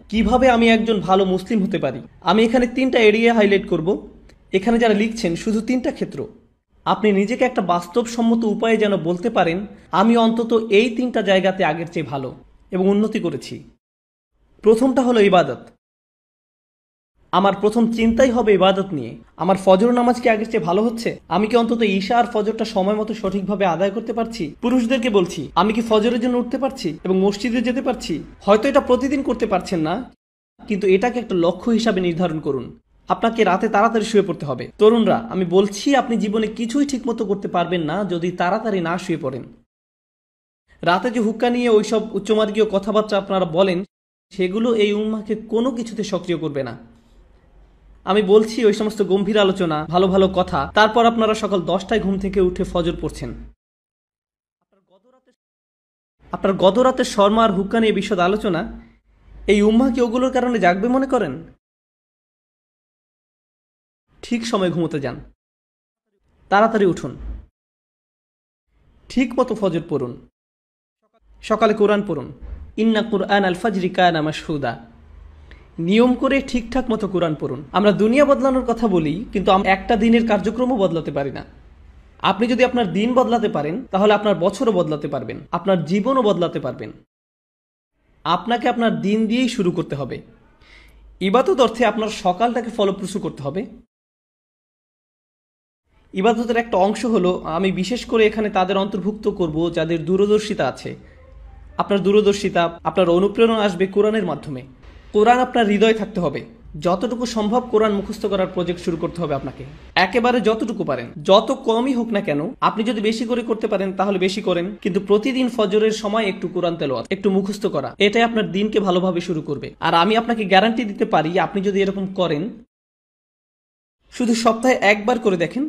কিভাবে আমি একজন ভালো মুসলিম হতে পারি। আমি এখানে 3টা এরিয়া হাইলাইট করব। এখানে যারা লিখছেন শুধু 3টা ক্ষেত্র। আপনি নিজেকে একটা বাস্তবসম্মত উপায়ে যেন বলতে পারেন আমি অন্তত এই 3টা জায়গাতে আগের চেয়ে ভালো এবং উন্নতি করেছি। প্রথমটা হলো ইবাদত। আমার প্রথম চিন্তাই হবে ইবাদত নিয়ে। আমার ফজর নামাজ কি আগের চেয়ে ভালো হচ্ছে? আমি কি অন্তত ঈশা আর ফজরটা সময় মতো সঠিকভাবে আদায় করতে পারছি? পুরুষদেরকে বলছি, আমি কি ফজরের জন্য উঠতে পারছি এবং মসজিদে যেতে পারছি? হয়তো এটা প্রতিদিন করতে পারছেন না, কিন্তু এটাকে একটা লক্ষ্য হিসাবে নির্ধারণ করুন। আপনাকে রাতে তাড়াতাড়ি শুয়ে পড়তে হবে। তরুণরা, আমি বলছি আপনি জীবনে কিছুই ঠিকমতো করতে পারবেন না যদি তাড়াতাড়ি না শুয়ে পড়েন। রাতে যে হুক্কা নিয়ে ওইসব উচ্চমার্গীয় কথাবার্তা আপনারা বলেন, সেগুলো এই উম্মাহকে কোনো কিছুতে সক্রিয় করবে না। আমি বলছি ওই সমস্ত গম্ভীর আলোচনা, ভালো ভালো কথা, তারপর আপনারা সকাল 10টায় ঘুম থেকে উঠে ফজর পড়ছেন। আপনার গতরাতে শর্মা আর হুক্কা নিয়ে বিশদ আলোচনা, এই উম্মাহ কি ওগুলোর কারণে জাগবে মনে করেন? ঠিক সময় ঘুমোতে যান, তাড়াতাড়ি উঠুন, ঠিক মতো ফজর পড়ুন, সকালে কোরআন পড়ুন। ইন্না কুরআন আল ফাজরি কানা মাশহুদা। নিয়ম করে ঠিকঠাক মতো কোরআন পড়ুন। আমরা দুনিয়া বদলানোর কথা বলি, কিন্তু আমরা একটা দিনের কার্যক্রমও বদলাতে পারি না। আপনি যদি আপনার দিন বদলাতে পারেন, তাহলে আপনার বছরও বদলাতে পারবেন, আপনার জীবনও বদলাতে পারবেন। আপনাকে আপনার দিন দিয়েই শুরু করতে হবে। ইবাদত অর্থে আপনার সকালটাকে ফলপ্রসূ করতে হবে। ইবাদতের একটা অংশ হলো, আমি বিশেষ করে এখানে তাদের অন্তর্ভুক্ত করব যাদের দূরদর্শিতা আছে। আপনার দূরদর্শিতা, আপনার অনুপ্রেরণা আসবে কোরআনের মাধ্যমে। কোরআন আপনার হৃদয়ে থাকতে হবে। যতটুকু সম্ভব কোরআন মুখস্থ করার প্রজেক্ট শুরু করতে হবে আপনাকে। একেবারে যতটুকু পারেন, যত কমই হোক না কেন। আপনি যদি বেশি করে করতে পারেন তাহলে বেশি করেন, কিন্তু প্রতিদিন ফজরের সময় একটু কোরআন তেলাওয়াত, একটু মুখস্থ করা, এটাই আপনার দিনকে ভালোভাবে শুরু করবে। আর আমি আপনাকে গ্যারান্টি দিতে পারি, আপনি যদি এরকম করেন, শুধু সপ্তাহে একবার করে দেখেন,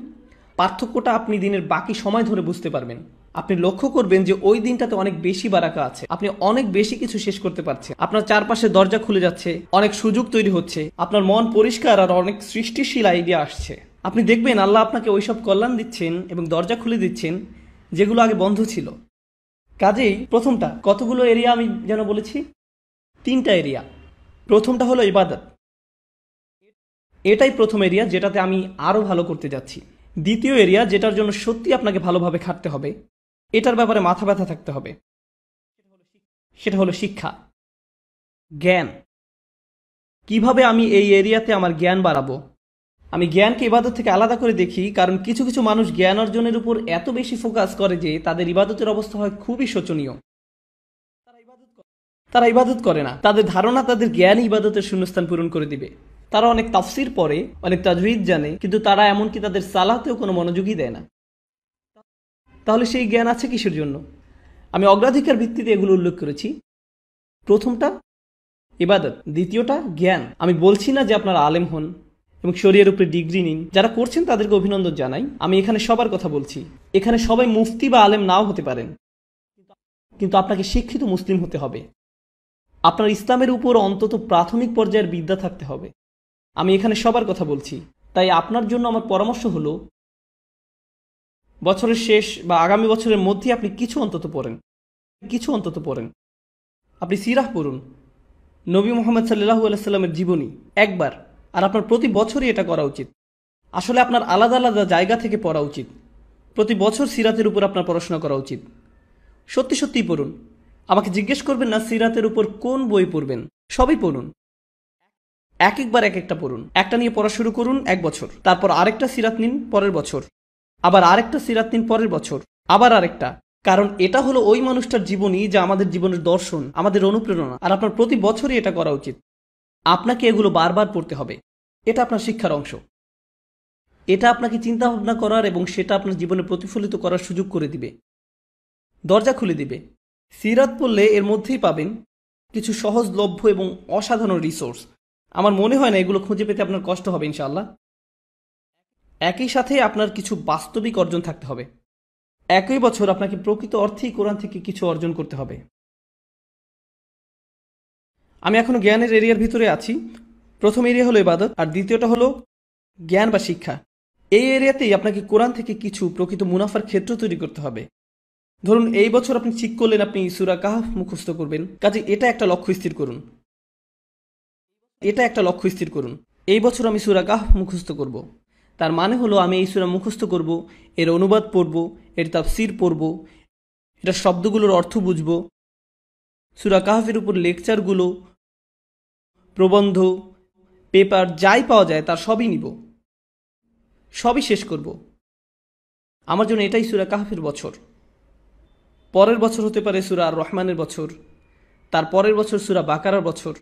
পার্থক্যটা আপনি দিনের বাকি সময় ধরে বুঝতে পারবেন। আপনি লক্ষ্য করবেন যে ওই দিনটাতে অনেক বেশি বারাকা আছে, আপনি অনেক বেশি কিছু শেষ করতে পারছেন, আপনার চারপাশে দরজা খুলে যাচ্ছে, অনেক সুযোগ তৈরি হচ্ছে, আপনার মন পরিষ্কার আর অনেক সৃষ্টিশীল আইডিয়া আসছে। আপনি দেখবেন আল্লাহ আপনাকে ওইসব কল্যাণ দিচ্ছেন এবং দরজা খুলে দিচ্ছেন যেগুলো আগে বন্ধ ছিল। কাজেই প্রথমটা, কতগুলো এরিয়া আমি যেন বলেছি? 3টা এরিয়া। প্রথমটা হলো ইবাদত। এটাই প্রথম এরিয়া যেটাতে আমি আরো ভালো করতে যাচ্ছি। দ্বিতীয় এরিয়া, যেটার জন্য সত্যি আপনাকে ভালোভাবে খাটতে হবে, এটার ব্যাপারে মাথা ব্যথা থাকতে হবে, সেটা হলো শিক্ষা, জ্ঞান। কিভাবে আমি এই এরিয়াতে আমার জ্ঞান বাড়াবো? আমি জ্ঞানকে ইবাদত থেকে আলাদা করে দেখি, কারণ কিছু কিছু মানুষ জ্ঞান অর্জনের উপর এত বেশি ফোকাস করে যে তাদের ইবাদতের অবস্থা হয় খুবই শোচনীয়। তারা ইবাদত করে না, তাদের ধারণা তাদের জ্ঞান ইবাদতের শূন্যস্থান পূরণ করে দিবে। তারা অনেক তাফসির পড়ে, অনেক তাজউইদ জানে, কিন্তু তারা এমনকি তাদের সালাতেও কোনো মনোযোগই দেয় না। তাহলে সেই জ্ঞান আছে কিসের জন্য? আমি অগ্রাধিকার ভিত্তিতে এগুলো উল্লেখ করেছি। প্রথমটা ইবাদত, দ্বিতীয়টা জ্ঞান। আমি বলছি না যে আপনারা আলেম হন এবং শরীয়তের উপরে ডিগ্রি নিন। যারা করছেন তাদেরকে অভিনন্দন জানাই। আমি এখানে সবার কথা বলছি। এখানে সবাই মুফতি বা আলেম নাও হতে পারেন, কিন্তু আপনাকে শিক্ষিত মুসলিম হতে হবে। আপনার ইসলামের উপর অন্তত প্রাথমিক পর্যায়ের বিদ্যা থাকতে হবে। আমি এখানে সবার কথা বলছি। তাই আপনার জন্য আমার পরামর্শ হলো, বছরের শেষ বা আগামী বছরের মধ্যে আপনি কিছু অন্তত পড়েন। আপনি সিরাহ পড়ুন, নবী মুহাম্মদ সাল্লাল্লাহু আলাইহি সাল্লামের জীবনী একবার। আর আপনার প্রতি বছরই এটা করা উচিত। আসলে আপনার আলাদা আলাদা জায়গা থেকে পড়া উচিত। প্রতি বছর সিরাতের উপর আপনার পড়াশোনা করা উচিত। সত্যি সত্যিই পড়ুন। আমাকে জিজ্ঞেস করবেন না সিরাতের উপর কোন বই পড়বেন, সবই পড়ুন। একবার এক একটা পড়ুন। একটা নিয়ে পড়া শুরু করুন 1 বছর, তারপর আরেকটা সিরাত নিন পরের বছর, আবার আরেকটা সিরাত নিন পরের বছর, আবার আরেকটা। কারণ এটা হলো ওই মানুষটার জীবনী যা আমাদের জীবনের দর্শন, আমাদের অনুপ্রেরণা। আর আপনার প্রতি বছরই এটা করা উচিত। আপনাকে এগুলো বারবার পড়তে হবে। এটা আপনার শিক্ষার অংশ। এটা আপনাকে চিন্তা ভাবনা করার এবং সেটা আপনার জীবনে প্রতিফলিত করার সুযোগ করে দিবে, দরজা খুলে দিবে। সিরাত পড়লে এর মধ্যেই পাবেন কিছু সহজলভ্য এবং অসাধারণ রিসোর্স। আমার মনে হয় না এগুলো খুঁজে পেতে আপনার কষ্ট হবে ইনশাআল্লাহ। একই সাথে আপনার কিছু বাস্তবিক অর্জন থাকতে হবে। একই বছর আপনাকে প্রকৃত অর্থেই কোরআন থেকে কিছু অর্জন করতে হবে। আমি এখনো জ্ঞানের এরিয়ার ভিতরে আছি। প্রথম এরিয়া হলো ইবাদত, আর দ্বিতীয়টা হলো জ্ঞান বা শিক্ষা। এই এরিয়াতেই আপনাকে কোরআন থেকে কিছু প্রকৃত মুনাফার ক্ষেত্র তৈরি করতে হবে। ধরুন এই বছর আপনি ঠিক করলেন আপনি সূরা কাহফ মুখস্থ করবেন, কাজে এটা একটা লক্ষ্য স্থির করুন। এটা একটা লক্ষ্য স্থির করুন, এই বছর আমি সূরা কাহফ মুখস্থ করব। তার মানে হলো আমি এই সূরা মুখস্থ করব, এর অনুবাদ পড়ব, এর তাফসীর পড়ব, এটা শব্দগুলোর অর্থ বুঝব, সূরা কাহফের উপর লেকচারগুলো, প্রবন্ধ, পেপার যাই পাওয়া যায় তার সবই নিব, সবই শেষ করব। আমার জন্য এটাই সূরা কাহফের বছর। পরের বছর হতে পারে সূরা আর রহমানের বছর, তার পরের বছর সূরা বাকারার বছর,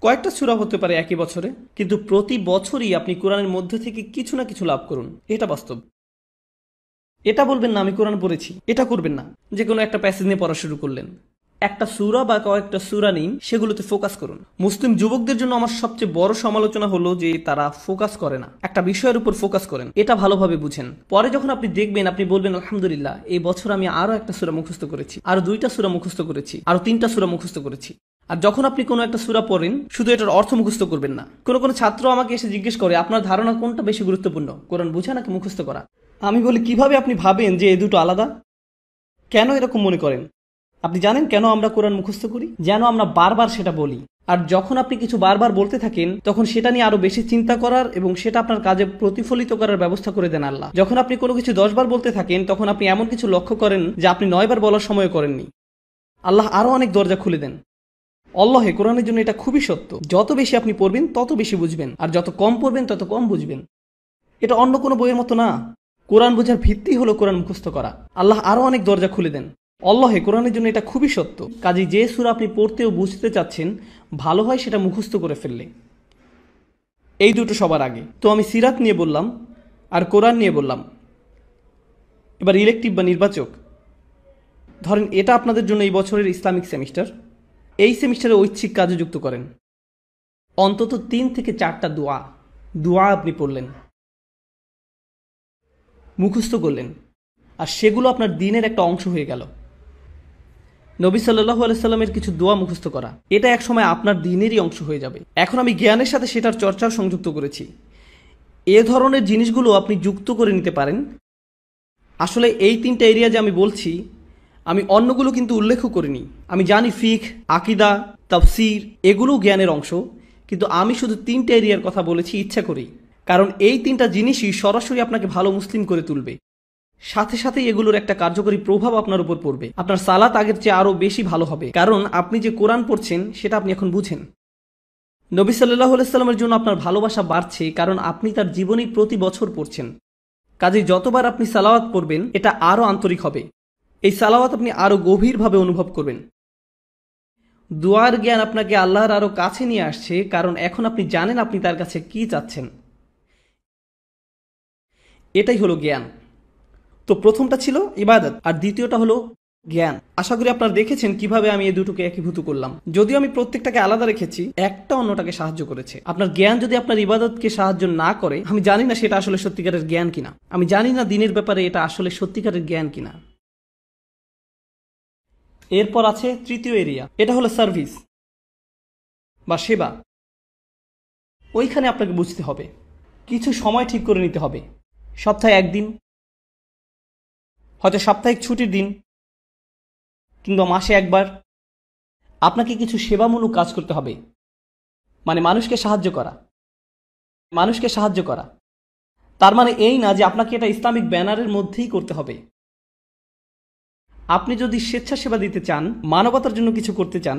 কয়েকটা সূরা হতে পারে একই বছরে, কিন্তু প্রতি বছরই আপনি কোরআনের মধ্যে থেকে কিছু না কিছু লাভ করুন, এটা বাস্তব। এটা বলবেন না আমি কোরআন পড়েছি, এটা করবেন না যে কোনো একটা প্যাসেজ নিয়ে পড়া শুরু করলেন। একটা সূরা বা কয়েকটা সূরা নিন, সেগুলোতে ফোকাস করুন। মুসলিম যুবকদের জন্য আমার সবচেয়ে বড় সমালোচনা হলো যে তারা ফোকাস করে না, একটা বিষয়ের উপর ফোকাস করেন, এটা ভালোভাবে বুঝেন। পরে যখন আপনি দেখবেন, আপনি বলবেন আলহামদুলিল্লাহ, এই বছর আমি আরো একটা সূরা মুখস্থ করেছি, আরো 2টা সূরা মুখস্থ করেছি, আরো 3টা সূরা মুখস্থ করেছি। আর যখন আপনি কোনো একটা সূরা পড়েন, শুধু এটার অর্থ মুখস্থ করবেন না। কোনো ছাত্র আমাকে এসে জিজ্ঞেস করে, আপনার ধারণা কোনটা বেশি গুরুত্বপূর্ণ, কোরআন বোঝা নাকি মুখস্থ করা? আমি বলি, কিভাবে আপনি ভাবেন যে এই দুটো আলাদা? কেন এরকম মনে করেন? আপনি জানেন কেন আমরা কোরআন মুখস্থ করি? যেন আমরা বারবার সেটা বলি। আর যখন আপনি কিছু বারবার বলতে থাকেন, তখন সেটা নিয়ে আরো বেশি চিন্তা করার এবং সেটা আপনার কাজে প্রতিফলিত করার ব্যবস্থা করে দেন আল্লাহ। যখন আপনি কোনো কিছু 10 বার বলতে থাকেন, তখন আপনি এমন কিছু লক্ষ্য করেন যা আপনি 9 বার বলার সময় করেননি। আল্লাহ আরো অনেক দরজা খুলে দেন। আল্লাহে কোরআনের জন্য এটা খুবই সত্য। যত বেশি আপনি পড়বেন তত বেশি বুঝবেন, আর যত কম পড়বেন তত কম বুঝবেন। এটা অন্য কোনো বইয়ের মতো না। কোরআন বোঝার ভিত্তি হলো কোরআন মুখস্থ করা। আল্লাহ আরো অনেক দরজা খুলে দেন। আল্লাহে কোরআনের জন্য এটা খুবই সত্য। কাজেই যে সূরা আপনি পড়তে ও বুঝতে চাচ্ছেন, ভালো হয় সেটা মুখস্থ করে ফেললে। এই দুটো সবার আগে। তো আমি সিরাত নিয়ে বললাম আর কোরআন নিয়ে বললাম। এবার ইলেকটিভ বা নির্বাচক, ধরেন এটা আপনাদের জন্য এই বছরের ইসলামিক সেমিস্টার। এই সেমিস্টারে ঐচ্ছিক কাজে যুক্ত করেন। অন্তত 3 থেকে 4টা দোয়া আপনি পড়লেন, মুখস্থ করলেন, আর সেগুলো আপনার দিনের একটা অংশ হয়ে গেল। নবী সাল্লাল্লাহু আলাইহি সাল্লামের কিছু দোয়া মুখস্থ করা, এটা এক সময় আপনার দিনেরই অংশ হয়ে যাবে। এখন আমি জ্ঞানের সাথে সেটার চর্চাও সংযুক্ত করেছি। এ ধরনের জিনিসগুলো আপনি যুক্ত করে নিতে পারেন। আসলে এই 3টা এরিয়া যে আমি বলছি, আমি অন্যগুলো কিন্তু উল্লেখও করিনি। আমি জানি ফিকহ, আকীদা, তাফসীর এগুলোও জ্ঞানের অংশ, কিন্তু আমি শুধু 3টা এরিয়ার কথা বলেছি ইচ্ছা করেই। কারণ এই 3টা জিনিসই সরাসরি আপনাকে ভালো মুসলিম করে তুলবে। সাথে সাথে এগুলোর একটা কার্যকরী প্রভাব আপনার উপর পড়বে। আপনার সালাত আগের চেয়ে আরো বেশি ভালো হবে, কারণ আপনি যে কোরআন পড়ছেন সেটা আপনি এখন বুঝেন। নবী সাল্লাল্লাহু আলাইহি সাল্লামের জন্য আপনার ভালোবাসা বাড়ছে, কারণ আপনি তার জীবনী প্রতি বছর পড়ছেন। কাজেই যতবার আপনি সালাওয়াত পড়বেন, এটা আরো আন্তরিক হবে। এই সালাওয়াত আপনি আরো গভীরভাবে অনুভব করবেন। দুয়ার জ্ঞান আপনাকে আল্লাহর আরো কাছে নিয়ে আসছে, কারণ এখন আপনি জানেন আপনি তার কাছে কি চাচ্ছেন। এটাই হলো জ্ঞান। তো প্রথমটা ছিল ইবাদত, আর দ্বিতীয়টা হলো জ্ঞান। আশা করি আপনারা দেখেছেন কিভাবে আমি এই দুটোকে একীভূত করলাম। যদিও আমি প্রত্যেকটাকে আলাদা রেখেছি, একটা অন্যটাকে সাহায্য করেছে। আপনার জ্ঞান যদি আপনার ইবাদতকে সাহায্য না করে, আমি জানি না সেটা আসলে সত্যিকারের জ্ঞান কিনা। আমি জানি না দিনের ব্যাপারে এটা আসলে সত্যিকারের জ্ঞান কিনা। এরপর আছে তৃতীয় এরিয়া, এটা হলো সার্ভিস বা সেবা। ওইখানে আপনাকে বুঝতে হবে, কিছু সময় ঠিক করে নিতে হবে। সপ্তাহে 1 দিন, হয়তো সাপ্তাহিক ছুটির দিন, কিংবা মাসে 1 বার আপনাকে কিছু সেবামূলক কাজ করতে হবে। মানে মানুষকে সাহায্য করা। তার মানে এই না যে আপনাকে এটা ইসলামিক ব্যানারের মধ্যেই করতে হবে। আপনি যদি স্বেচ্ছাসেবা দিতে চান, মানবতার জন্য কিছু করতে চান,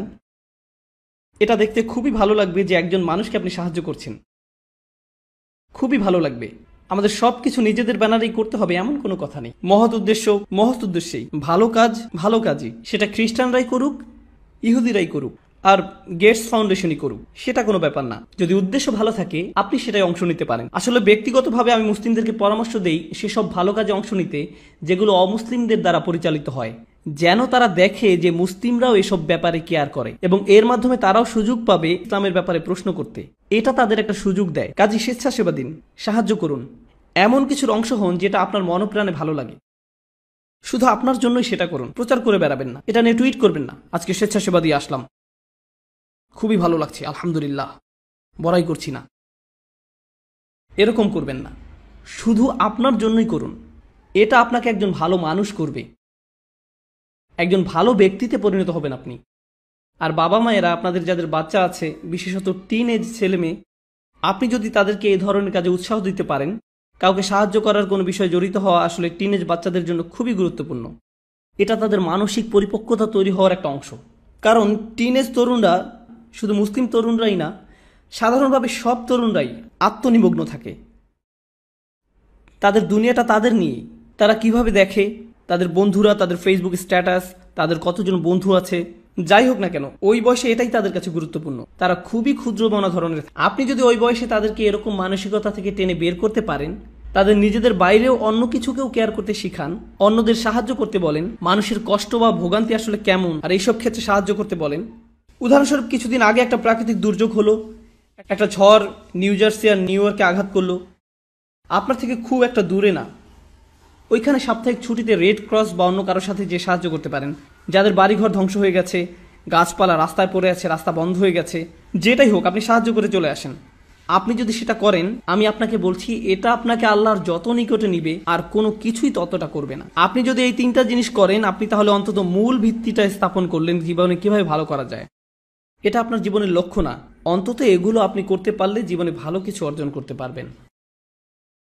এটা দেখতে খুবই ভালো লাগবে যে একজন মানুষকে আপনি সাহায্য করছেন। খুবই ভালো লাগবে। আমাদের সবকিছু নিজেদের ব্যানারেই করতে হবে এমন কোনো কথা নেই। মহৎ উদ্দেশ্যেই ভালো কাজই, সেটা খ্রিস্টানরাই করুক, ইহুদিরাই করুক, আর গেটস ফাউন্ডেশনই করুক, সেটা কোনো ব্যাপার না। যদি উদ্দেশ্য ভালো থাকে, আপনি সেটাই অংশ নিতে পারেন। আসলে ব্যক্তিগতভাবে আমি মুসলিমদেরকে পরামর্শ দেই সেসব ভালো কাজে অংশ নিতে যেগুলো অমুসলিমদের দ্বারা পরিচালিত হয়, যেন তারা দেখে যে মুসলিমরাও এসব ব্যাপারে কেয়ার করে এবং এর মাধ্যমে তারাও সুযোগ পাবে ইসলামের ব্যাপারে প্রশ্ন করতে। এটা তাদের একটা সুযোগ দেয়। কাজী স্বেচ্ছাসেবা দিন, সাহায্য করুন, এমন কিছুর অংশ হন যেটা আপনার মনপ্রাণে ভালো লাগে। শুধু আপনার জন্যই সেটা করুন, প্রচার করে বেড়াবেন না, এটা নিয়ে টুইট করবেন না, আজকে স্বেচ্ছাসেবা দিয়ে আসলাম, খুবই ভালো লাগছে, আলহামদুলিল্লাহ, বড়াই করছি না। এরকম করবেন না, শুধু আপনার জন্যই করুন। এটা আপনাকে একজন ভালো মানুষ করবে, একজন ভালো ব্যক্তিতে পরিণত হবেন আপনি। আর বাবা মায়েরা আপনাদের যাদের বাচ্চা আছে, বিশেষত টিন এজ ছেলে মেয়ে, আপনি যদি তাদেরকে এই ধরনের কাজে উৎসাহ দিতে পারেন, কাউকে সাহায্য করার কোনো বিষয়ে জড়িত হওয়া আসলে টিনেজ বাচ্চাদের জন্য খুবই গুরুত্বপূর্ণ। এটা তাদের মানসিক পরিপক্কতা তৈরি হওয়ার একটা অংশ। কারণ টিনেজ তরুণরা শুধু মুসলিম তরুণরাই না, সাধারণভাবে সব তরুণরাই আত্মনিমগ্ন থাকে। তাদের দুনিয়াটা তাদের নিয়ে। তারা কিভাবে দেখে, তাদের বন্ধুরা, তাদের ফেসবুক স্ট্যাটাস, তাদের কতজন বন্ধু আছে, যাই হোক না কেন, ওই বয়সে এটাই তাদের কাছে গুরুত্বপূর্ণ। তারা খুবই ক্ষুদ্রমনা ধরনের। আপনি যদি ওই বয়সে তাদেরকে এরকম মানসিকতা থেকে টেনে বের করতে পারেন, তাদের নিজেদের বাইরেও অন্য কিছুকেও কেয়ার করতে শিখান, অন্যদের সাহায্য করতে বলেন, মানুষের কষ্ট বা ভোগান্তি আসলে কেমন আর এইসব ক্ষেত্রে সাহায্য করতে বলেন। উদাহরণস্বরূপ কিছুদিন আগে একটা প্রাকৃতিক দুর্যোগ হলো, একটা ঝড় নিউ জার্সি আর নিউ ইয়র্কে আঘাত করলো। আপনার থেকে খুব একটা দূরে না, ওইখানে সাপ্তাহিক ছুটিতে রেড ক্রস বা অন্য কারোর সাথে যে সাহায্য করতে পারেন, যাদের বাড়িঘর ধ্বংস হয়ে গেছে, গাছপালা রাস্তায় পড়ে আছে, রাস্তা বন্ধ হয়ে গেছে, যেটাই হোক আপনি সাহায্য করে চলে আসেন। আপনি যদি সেটা করেন, আমি আপনাকে বলছি এটা আপনাকে আল্লাহর যত নিকটে নিবে আর কোনো কিছুই ততটা করবে না। আপনি যদি এই তিনটা জিনিস করেন, আপনি তাহলে অন্তত মূল ভিত্তিটা স্থাপন করলেন জীবনে কিভাবে ভালো করা যায়। এটা আপনার জীবনের লক্ষ্য না, অন্তত এগুলো আপনি করতে পারলে জীবনে ভালো কিছু অর্জন করতে পারবেন।